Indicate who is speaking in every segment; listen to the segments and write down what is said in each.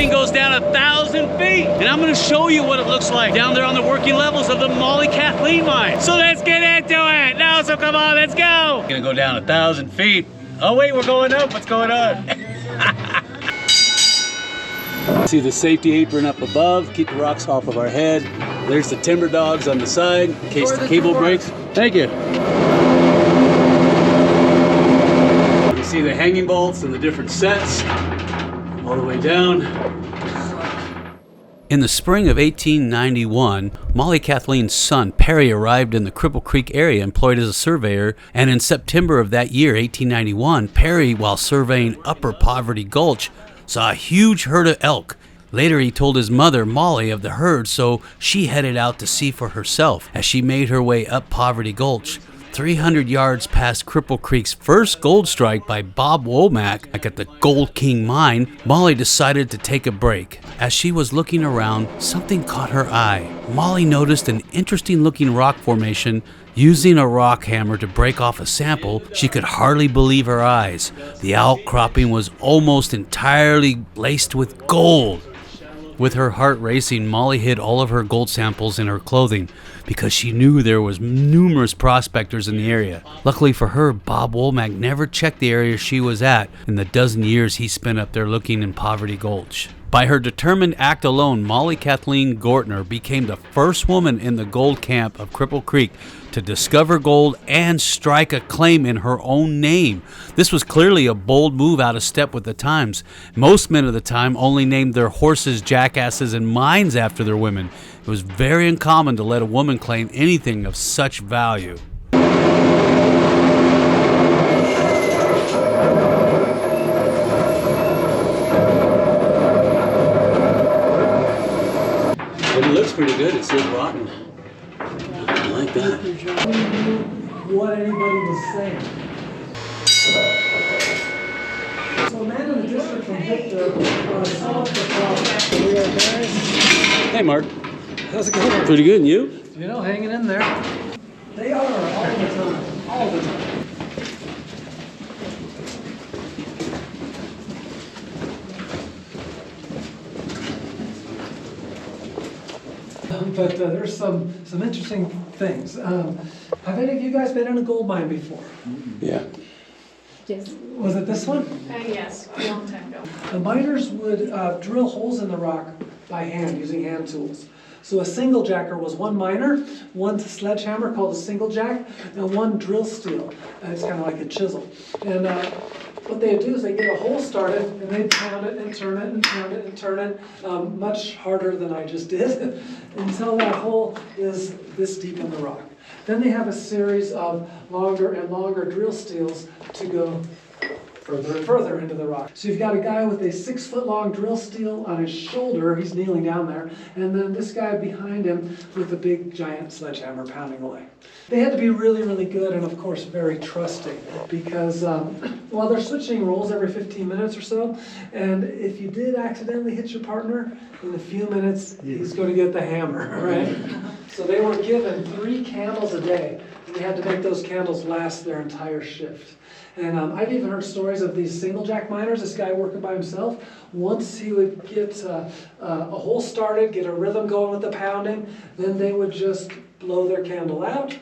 Speaker 1: thing goes down 1,000 feet. And I'm gonna show you what it looks like down there on the working levels of the Mollie Kathleen mine. So let's get into it. Now, so come on, let's go. Gonna go down 1,000 feet. Oh wait, we're going up. What's going on? See the safety apron up above. Keep the rocks off of our head. There's the timber dogs on the side in case the cable breaks. Thank you. You see the hanging bolts and the different sets all the way down. In the spring of 1891, Mollie Kathleen's son Perry arrived in the Cripple Creek area employed as a surveyor, and in September of that year, 1891, Perry, while surveying Upper Poverty Gulch, saw a huge herd of elk. Later he told his mother, Mollie, of the herd, so she headed out to see for herself. As she made her way up Poverty Gulch, 300 yards past Cripple Creek's first gold strike by Bob Womack, like at the Gold King mine, Mollie decided to take a break. As she was looking around, something caught her eye. Mollie noticed an interesting looking rock formation. Using a rock hammer to break off a sample, she could hardly believe her eyes. The outcropping was almost entirely laced with gold. With her heart racing, Mollie hid all of her gold samples in her clothing because she knew there was numerous prospectors in the area. Luckily for her, Bob Womack never checked the area she was at in the dozen years he spent up there looking in Poverty Gulch. By her determined act alone, Mollie Kathleen Gortner became the first woman in the gold camp of Cripple Creek to discover gold and strike a claim in her own name. This was clearly a bold move out of step with the times. Most men of the time only named their horses, jackasses, and mines after their women. It was very uncommon to let a woman claim anything of such value. It looks pretty good. It's still rotten. I like that.
Speaker 2: What anybody was saying. So a man in the district from Victor solved the problem. We are guys.
Speaker 1: Hey, Mark.
Speaker 2: How's it going?
Speaker 1: Pretty good. And you?
Speaker 2: You know, hanging in there. They are all the time. All the time. But there's some interesting things. Have any of you guys been in a gold mine before?
Speaker 1: Yeah.
Speaker 3: Yes.
Speaker 2: Was it this one?
Speaker 3: Yes, a long time ago.
Speaker 2: The miners would drill holes in the rock by hand using hand tools. So a single jacker was one miner, one sledgehammer called a single jack, and one drill steel. It's kind of like a chisel. And what they would do is they get a hole started and they'd pound it and turn it and turn it and turn it, much harder than I just did, until that hole is this deep in the rock. Then they have a series of longer and longer drill steels to go further and further into the rock. So you've got a guy with a 6-foot-long drill steel on his shoulder, he's kneeling down there, and then this guy behind him with a big giant sledgehammer pounding away. They had to be really, really good and of course very trusting because, well, they're switching roles every 15 minutes or so, and if you did accidentally hit your partner, in a few minutes he's going to get the hammer, right? So they were given 3 candles a day, and they had to make those candles last their entire shift. And I've even heard stories of these single jack miners, this guy working by himself. Once he would get a hole started, get a rhythm going with the pounding, then they would just blow their candle out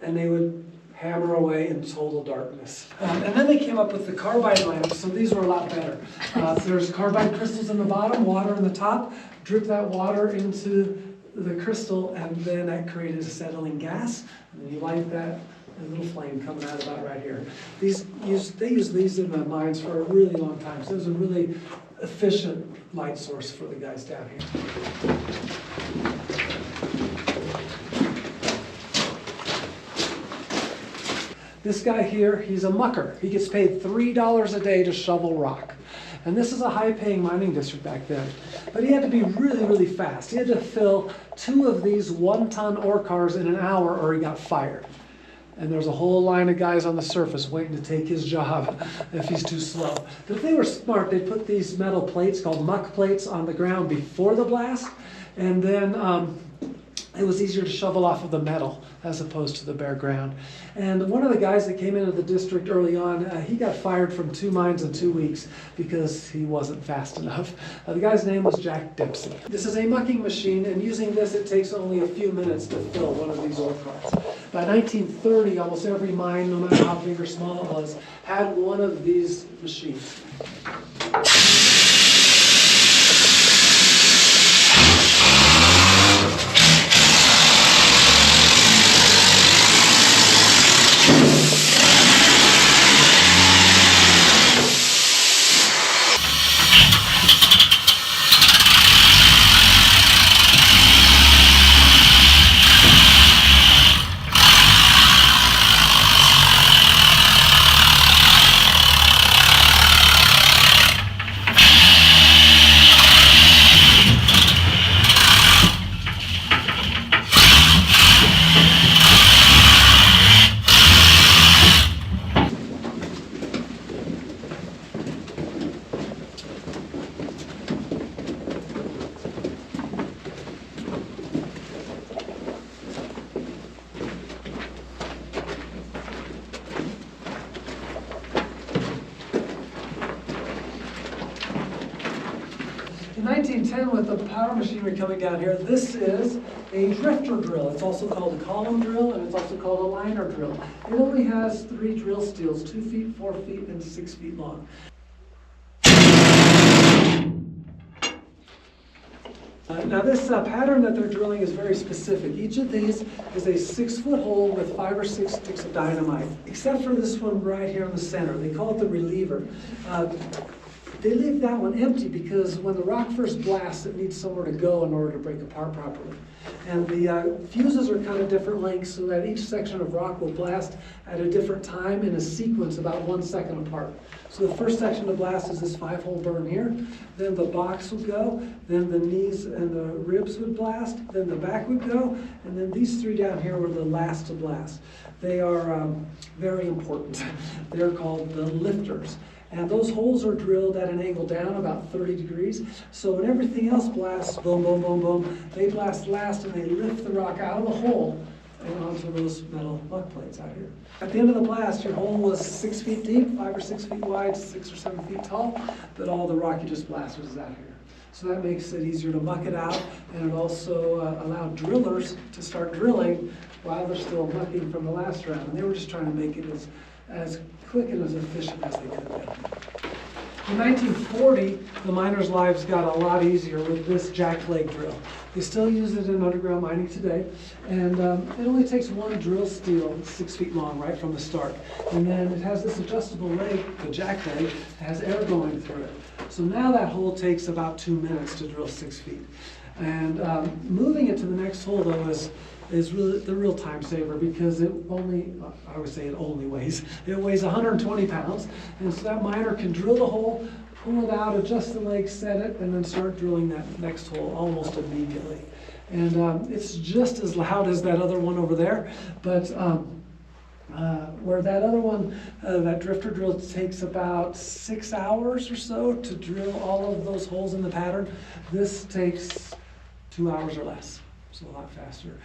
Speaker 2: and they would hammer away in total darkness. And then they came up with the carbide lamps, so these were a lot better. There's carbide crystals in the bottom, water in the top, drip that water into the crystal, and then that created a settling gas, and then you light that, a little flame coming out about right here. They used these in the mines for a really long time, so it was a really efficient light source for the guys down here. This guy here, he's a mucker. He gets paid $3 a day to shovel rock. And this is a high-paying mining district back then. But he had to be really, really fast. He had to fill 2 of these 1-ton ore cars in an hour or he got fired. And there's a whole line of guys on the surface waiting to take his job if he's too slow. But if they were smart, they'd put these metal plates called muck plates on the ground before the blast. And then it was easier to shovel off of the metal as opposed to the bare ground. And one of the guys that came into the district early on, he got fired from 2 mines in 2 weeks because he wasn't fast enough. The guy's name was Jack Dempsey. This is a mucking machine, and using this it takes only a few minutes to fill one of these ore carts. By 1930, almost every mine, no matter how big or small it was, had one of these machines. In 1910, with the power machinery coming down here, this is a drifter drill. It's also called a column drill, and it's also called a liner drill. It only has 3 drill steels, 2 feet, 4 feet, and 6 feet long. Now this pattern that they're drilling is very specific. Each of these is a 6-foot hole with 5 or 6 sticks of dynamite, except for this one right here in the center. They call it the reliever. They leave that one empty because when the rock first blasts, it needs somewhere to go in order to break apart properly. And the fuses are kind of different lengths so that each section of rock will blast at a different time in a sequence about 1 second apart. So the first section to blast is this 5-hole burn here, then the box would go, then the knees and the ribs would blast, then the back would go, and then these 3 down here were the last to blast. They are very important. They're called the lifters. And those holes are drilled at an angle down about 30 degrees. So when everything else blasts, boom, boom, boom, boom, they blast last and they lift the rock out of the hole and onto those metal muck plates out here. At the end of the blast, your hole was 6 feet deep, 5 or 6 feet wide, 6 or 7 feet tall, but all the rock you just blasted is out here. So that makes it easier to muck it out, and it also allowed drillers to start drilling while they're still mucking from the last round. And they were just trying to make it as quick and as efficient as they could be. In 1940, the miners' lives got a lot easier with this jackleg drill. They still use it in underground mining today, and it only takes 1 drill steel 6 feet long right from the start. And then it has this adjustable leg, the jack leg, that has air going through it. So now that hole takes about 2 minutes to drill 6 feet. And moving it to the next hole, though, is really the real time saver because it only, I would say it weighs 120 pounds. And so that miner can drill the hole, pull it out, adjust the leg, set it, and then start drilling that next hole almost immediately. And it's just as loud as that other one over there, but where that other one, that drifter drill takes about 6 hours or so to drill all of those holes in the pattern, this takes 2 hours or less. So a lot faster.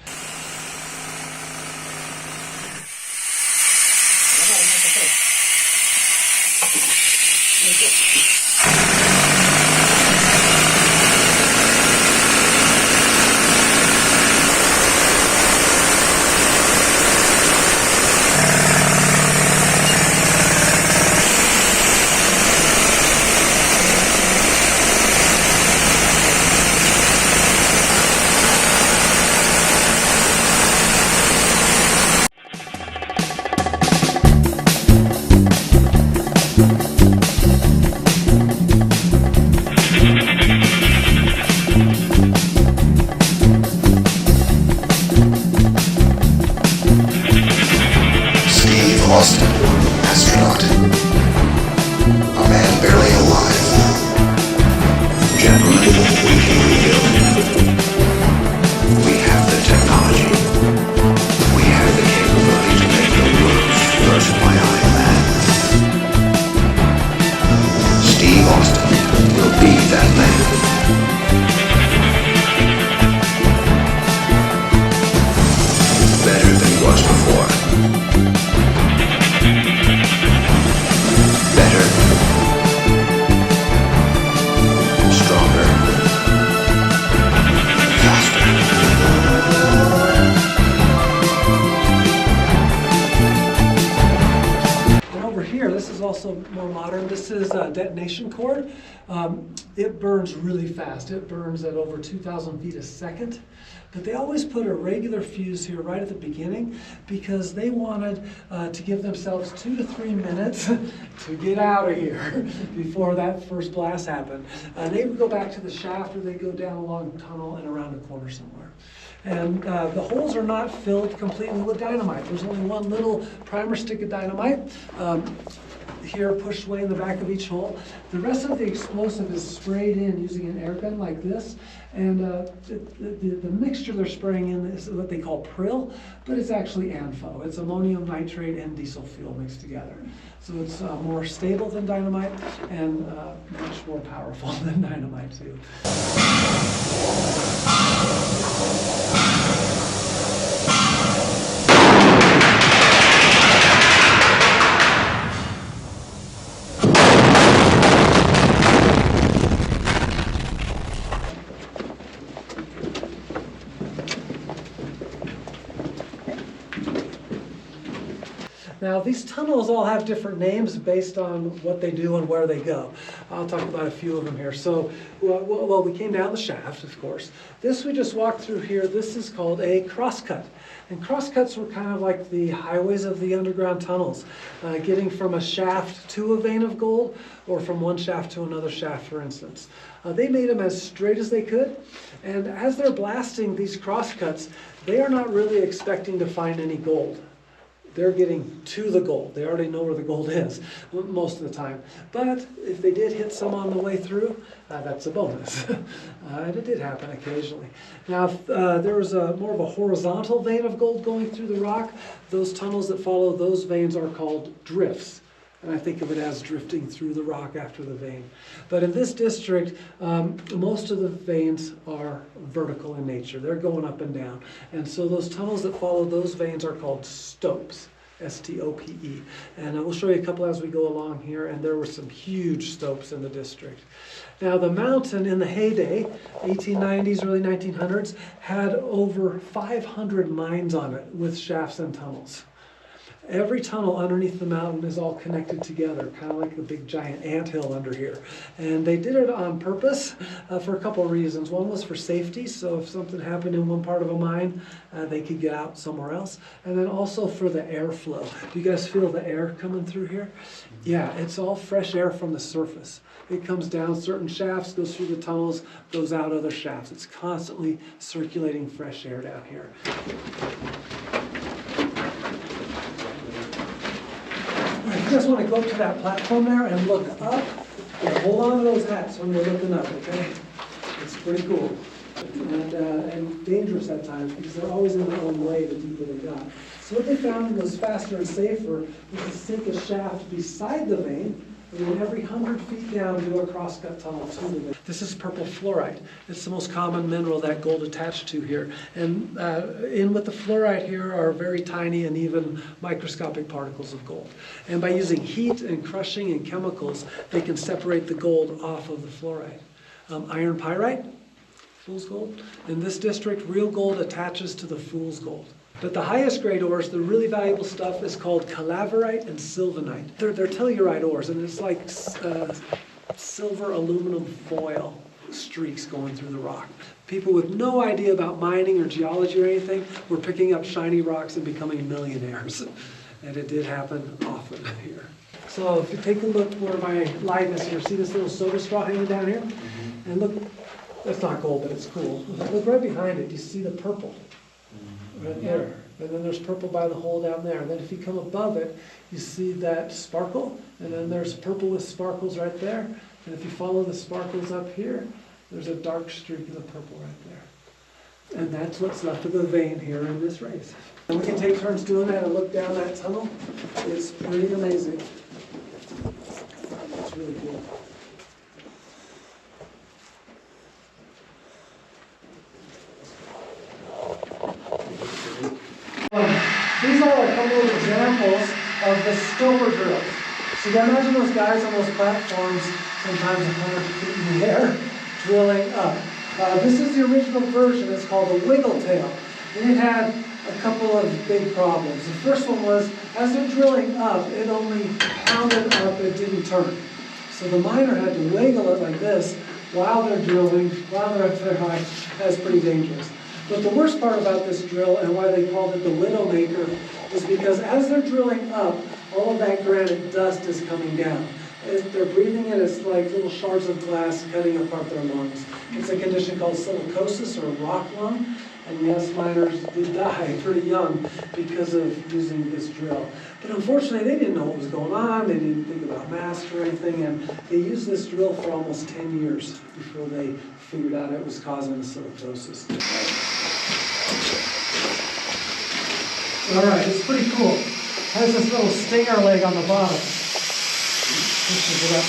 Speaker 4: Astronaut. A man barely alive. Gentlemen, we can rebuild. We have the technology. We have the capability to make the world's first bionic man. Steve Austin will be that man.
Speaker 2: here, this is also more modern. This is a detonation cord. It burns really fast. It burns at over 2,000 feet a second. But they always put a regular fuse here right at the beginning because they wanted to give themselves 2 to 3 minutes to get out of here before that first blast happened. They would go back to the shaft or they'd go down a long tunnel and around a corner somewhere. And the holes are not filled completely with dynamite. There's only one little primer stick of dynamite here pushed away in the back of each hole. The rest of the explosive is sprayed in using an air gun like this. And the mixture they're spraying in is what they call prill, but it's actually ANFO. It's ammonium nitrate and diesel fuel mixed together. So it's more stable than dynamite and much more powerful than dynamite too. Now, these tunnels all have different names based on what they do and where they go. I'll talk about a few of them here. So, well, we came down the shaft, of course. This we just walked through here. This is called a crosscut. And crosscuts were kind of like the highways of the underground tunnels, getting from a shaft to a vein of gold or from one shaft to another shaft, for instance. They made them as straight as they could. And as they're blasting these crosscuts, they are not really expecting to find any gold. They're getting to the gold. They already know where the gold is most of the time. But if they did hit some on the way through, that's a bonus. And it did happen occasionally. Now, if there was more of a horizontal vein of gold going through the rock, those tunnels that follow those veins are called drifts. And I think of it as drifting through the rock after the vein. But in this district, most of the veins are vertical in nature. They're going up and down. And so those tunnels that follow those veins are called stopes, S-T-O-P-E. And we'll show you a couple as we go along here. And there were some huge stopes in the district. Now, the mountain in the heyday, 1890s, early 1900s, had over 500 mines on it with shafts and tunnels. Every tunnel underneath the mountain is all connected together, kind of like the big giant anthill under here. And they did it on purpose for a couple of reasons. One was for safety, so if something happened in one part of a mine, they could get out somewhere else. And then also for the airflow. Do you guys feel the air coming through here? Yeah, it's all fresh air from the surface. It comes down certain shafts, goes through the tunnels, goes out other shafts. It's constantly circulating fresh air down here. You just want to go up to that platform there and look up and hold on to those hats when you're looking up, okay? It's pretty cool. And dangerous at times because they're always in their own way, the deeper they got. So what they found was faster and safer was to sink a shaft beside the vein and then every 100 feet down do a crosscut tunnel to the vein. This is purple fluorite. It's the most common mineral that gold attached to here. And in with the fluorite here are very tiny and even microscopic particles of gold. And by using heat and crushing and chemicals, they can separate the gold off of the fluorite. Iron pyrite, fool's gold. In this district, real gold attaches to the fool's gold. But the highest grade ores, the really valuable stuff, is called calaverite and sylvanite. They're telluride ores, and it's like silver aluminum foil streaks going through the rock. People with no idea about mining or geology or anything were picking up shiny rocks and becoming millionaires. And it did happen often here. So if you take a look where my light is here, see this little soda straw hanging down here? And look, that's not gold, but it's cool. Look right behind it, you see the purple. Right there. And then there's purple by the hole down there. And then if you come above it, you see that sparkle. And then there's purple with sparkles right there. And if you follow the sparkles up here, there's a dark streak of the purple right there. And that's what's left of the vein here in this race. And we can take turns doing that and look down that tunnel. It's pretty amazing. It's really cool. These are a couple of examples of the stoper drills. So you imagine those guys on those platforms, sometimes 100 feet in the air, drilling up. This is the original version. It's called a wiggle tail. And it had a couple of big problems. The first one was, as they're drilling up, it only pounded up, it didn't turn. So the miner had to wiggle it like this while they're drilling, while they're up there high. That's pretty dangerous. But the worst part about this drill, and why they called it the Widowmaker, is because as they're drilling up, all of that granite dust is coming down. They're breathing it, it's like little shards of glass cutting apart their lungs. It's a condition called silicosis or rock lung, and yes, miners did die pretty young because of using this drill. But unfortunately, they didn't know what was going on, they didn't think about mask or anything, and they used this drill for almost 10 years before they figured out it was causing the silicosis. All right, it's pretty cool. It has this little stinger leg on the bottom. Pushes it up.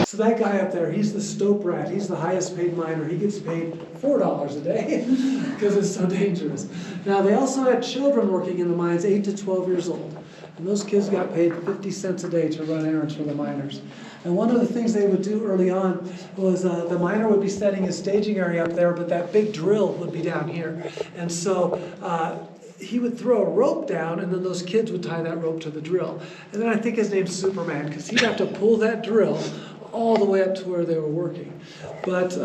Speaker 2: So that guy up there, he's the stope rat. He's the highest paid miner. He gets paid $4 a day because it's so dangerous. Now, they also had children working in the mines, 8 to 12 years old. And those kids got paid 50 cents a day to run errands for the miners. And one of the things they would do early on was the miner would be setting his staging area up there, but that big drill would be down here. And so he would throw a rope down, and then those kids would tie that rope to the drill. And then I think his name's Superman, because he'd have to pull that drill all the way up to where they were working. But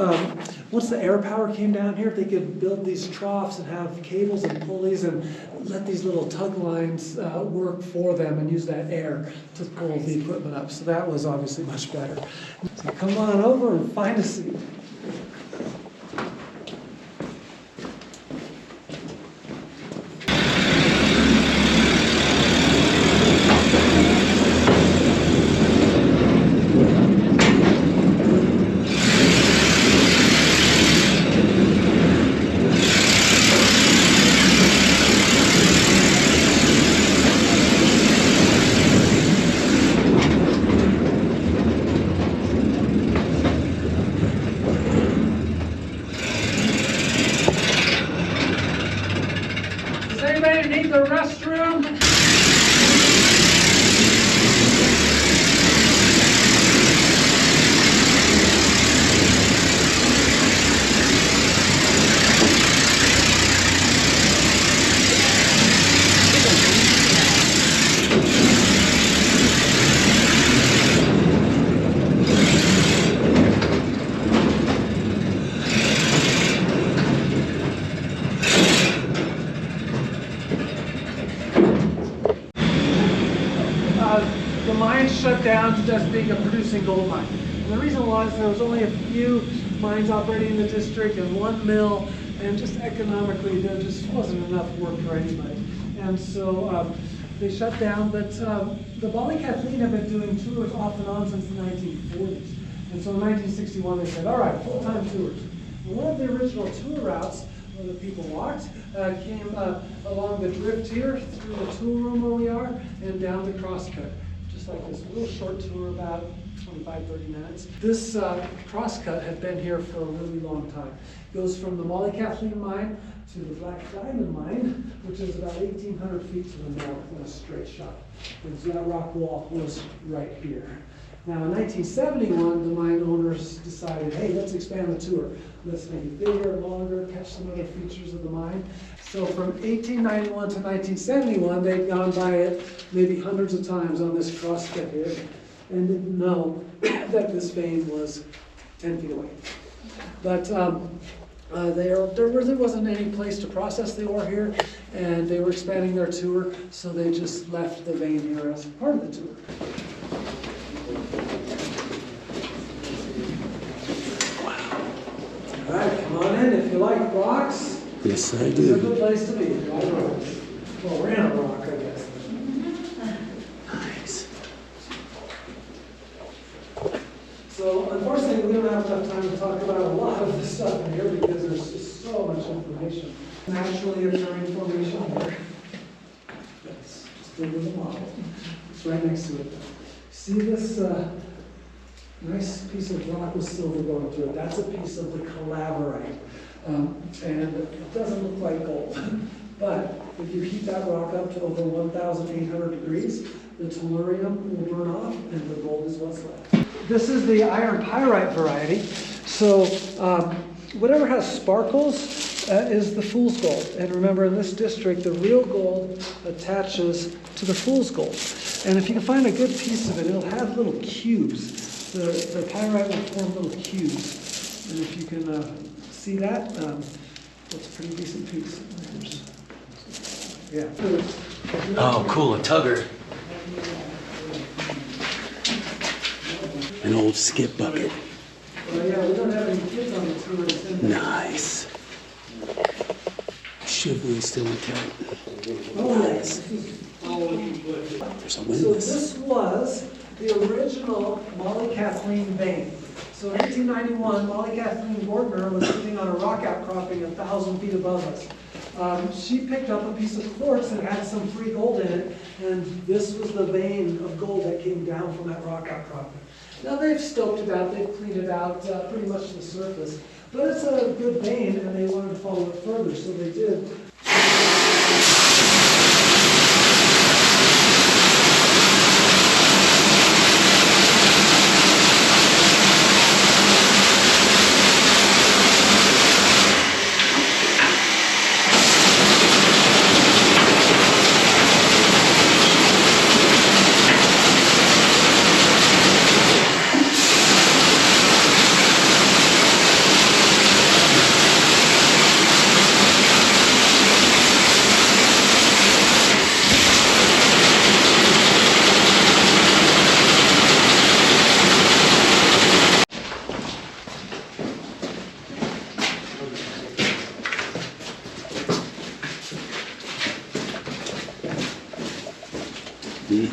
Speaker 2: once the air power came down here, they could build these troughs and have cables and pulleys and let these little tug lines work for them and use that air to pull the equipment up. So that was obviously much better. So come on over and find a seat. Does anybody need the restroom? The mine shut down as being a producing gold mine. And the reason was there was only a few mines operating in the district and one mill, and just economically there just wasn't enough work for anybody. And so they shut down, but the Mollie Kathleen have been doing tours off and on since the 1940s. And so in 1961 they said, all right, full-time tours. And one of the original tour routes where the people walked came along the drift here, through the tool room where we are, and down the crosscut. Just like this little short tour, about 25, 30 minutes. This crosscut had been here for a really long time. It goes from the Mollie Kathleen mine to the Black Diamond mine, which is about 1,800 feet to the north in a straight shot. And so that rock wall was right here. Now in 1971, the mine owners decided, hey, let's expand the tour. Let's make it bigger, longer, catch some other features of the mine. So from 1891 to 1971, they'd gone by it maybe hundreds of times on this crosscut here and didn't know that this vein was 10 feet away. But there really wasn't any place to process the ore here, and they were expanding their tour, so they just left the vein here as part of the tour. All right, come on in if you like rocks.
Speaker 5: Yes, I
Speaker 2: It's a
Speaker 5: do.
Speaker 2: good place to be. Well, we're in a rock, I guess. So unfortunately, we don't have enough time to talk about a lot of this stuff in here because there's just so much information. Naturally occurring formation here. That's just a little model. It's right next to it. See this nice piece of rock with silver going through it? That's a piece of the calaverite. And it doesn't look like gold. But if you heat that rock up to over 1,800 degrees, the tellurium will burn off and the gold is what's left. This is the iron pyrite variety. So whatever has sparkles is the fool's gold. And remember, in this district, the real gold attaches to the fool's gold. And if you can find a good piece of it, it'll have little cubes. The pyrite will form little cubes. And if you can see that, it's a pretty decent piece. Yeah.
Speaker 1: Oh, cool, a tugger. An old skip bucket.
Speaker 2: Well, yeah, we don't have any kids on the tour.
Speaker 1: Nice. Shively still intact.
Speaker 2: Oh,
Speaker 1: Nice. There's a
Speaker 2: So
Speaker 1: windlass.
Speaker 2: this was the original Mollie Kathleen vein. So in 1891, Mollie Kathleen Gordner was sitting on a rock outcropping 1,000 feet above us. She picked up a piece of quartz that had some free gold in it, and this was the vein of gold that came down from that rock outcropping. Now they've stoked it out, they've cleaned it out pretty much to the surface, but it's a good vein and they wanted to follow it further, so they did.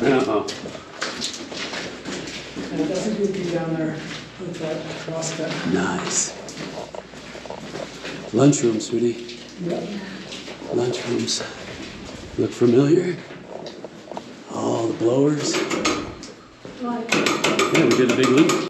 Speaker 1: Uh-oh.
Speaker 2: And it doesn't need to be down there with that crosscut.
Speaker 1: Nice. Lunchroom, sweetie.
Speaker 2: Yep.
Speaker 1: Lunchrooms. Look familiar? Oh, the blowers. Yeah, we did a big loop.